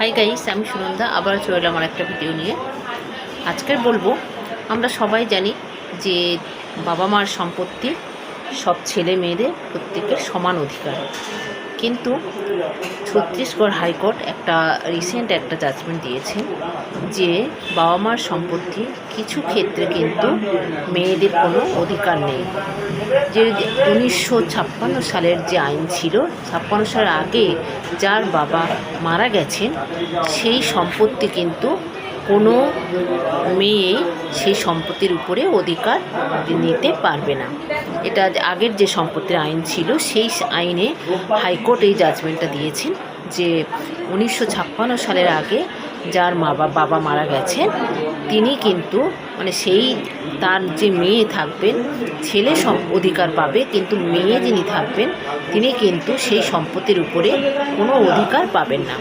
Hi guys, আমি সুনন্দা আবার চলে এলাম আমার একটা ভিডিও নিয়ে। আজকের বলবো, আমরা সবাই জানি যে বাবা মার সম্পত্তি সব ছেলে মেয়েদের প্রত্যেকের সমান অধিকার। কিন্তু ছত্তিশগড় হাইকোর্ট রিসেন্ট একটা জাজমেন্ট দিয়েছে যে বাবা মার সম্পত্তি কিছু ক্ষেত্রে কিন্তু মেয়েদের কোনো অধিকার নেই। যে 1956 সালের যে আইন ছিল, 56 সালের আগে যার বাবা মারা গেছেন সেই সম্পত্তি কিন্তু কোনো মেয়ে সেই সম্পত্তির উপরে অধিকার নিতে পারবে না। এটা আগের যে সম্পত্তির আইন ছিল সেই আইনে হাইকোর্ট এই জাজমেন্টটা দিয়েছেন যে 1956 সালের আগে যার বাবা মারা গেছেন তিনি কিন্তু তার যে মেয়ে থাকবেন ছেলে অধিকার পাবে, কিন্তু মেয়ে যিনি থাকবেন তিনি কিন্তু সেই সম্পত্তির উপরে কোনো অধিকার পাবেন না।